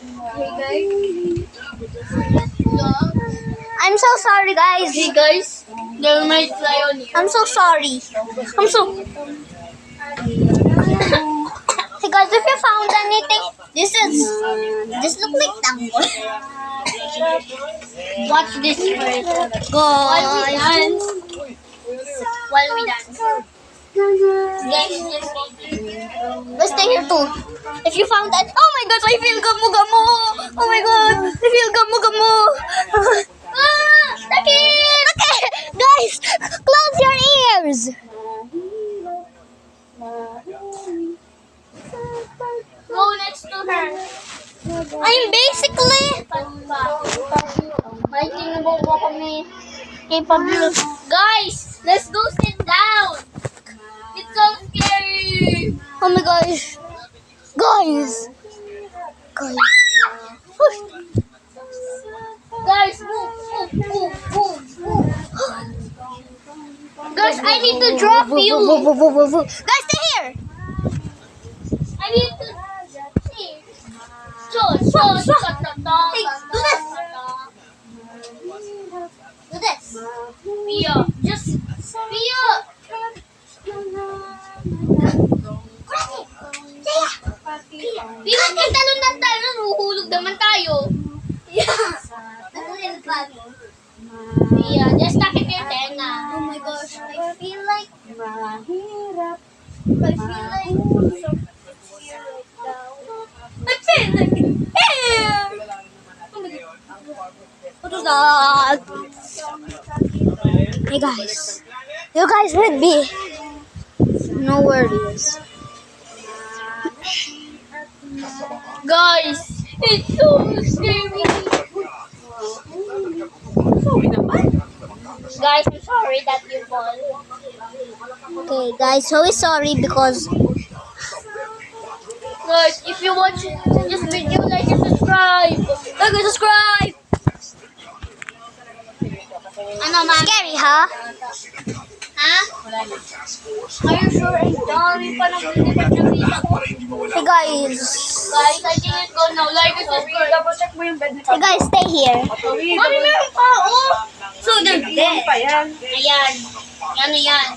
Hey guys. I'm so sorry, guys. Hey guys. They might fly on you. I'm so sorry. I'm so. Hey guys, if you found anything, this look like tango. Watch this first. Guys, While we dance. Guys, just let's stay here too. If you found that, oh my gosh, I feel gamu-gamu. Oh my god, I feel gamu-gamu. Okay, guys, close your ears. go next to her. I'm basically May tinububo kami capable. Guys, let's go sit down. It's so scary. oh my gosh, guys. Guys, move, move, move, move, move. Guys, I need to drop you. Guys, stay here. I need to see. Hey, do this. Do this. Pia, just Pia. Pia, kung talon ng talon, huhulog naman tayo. Pia, just takip your tenga. Oh my gosh, I feel like I feel like what was that? Hey guys, you guys with me? No worries. Guys, it's so scary. Guys, I'm sorry that you fall. Okay, guys, so we're sorry because Guys, if you watch this video, like and subscribe. subscribe. Ano, man? Scary, huh? Ha? Are you sure? Ang dami pa ng pinipag na visa ko. Hey guys, Guys, I didn't go now. Like and subscribe. Double check mo yung bed hey guys, stay here. Mami, meron pa, oh! So, they're dead. Pa yan. Ayan. Yan na yan.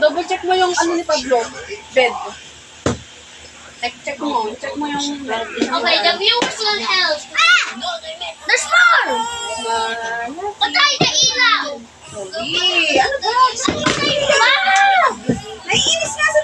Double check mo yung ano ni Pablo. Bed. Check mo yung bed. Okay, the viewers will help. Ah! There's more! Patay na ilaw! Ano ba? Wow! Naiinis nga sa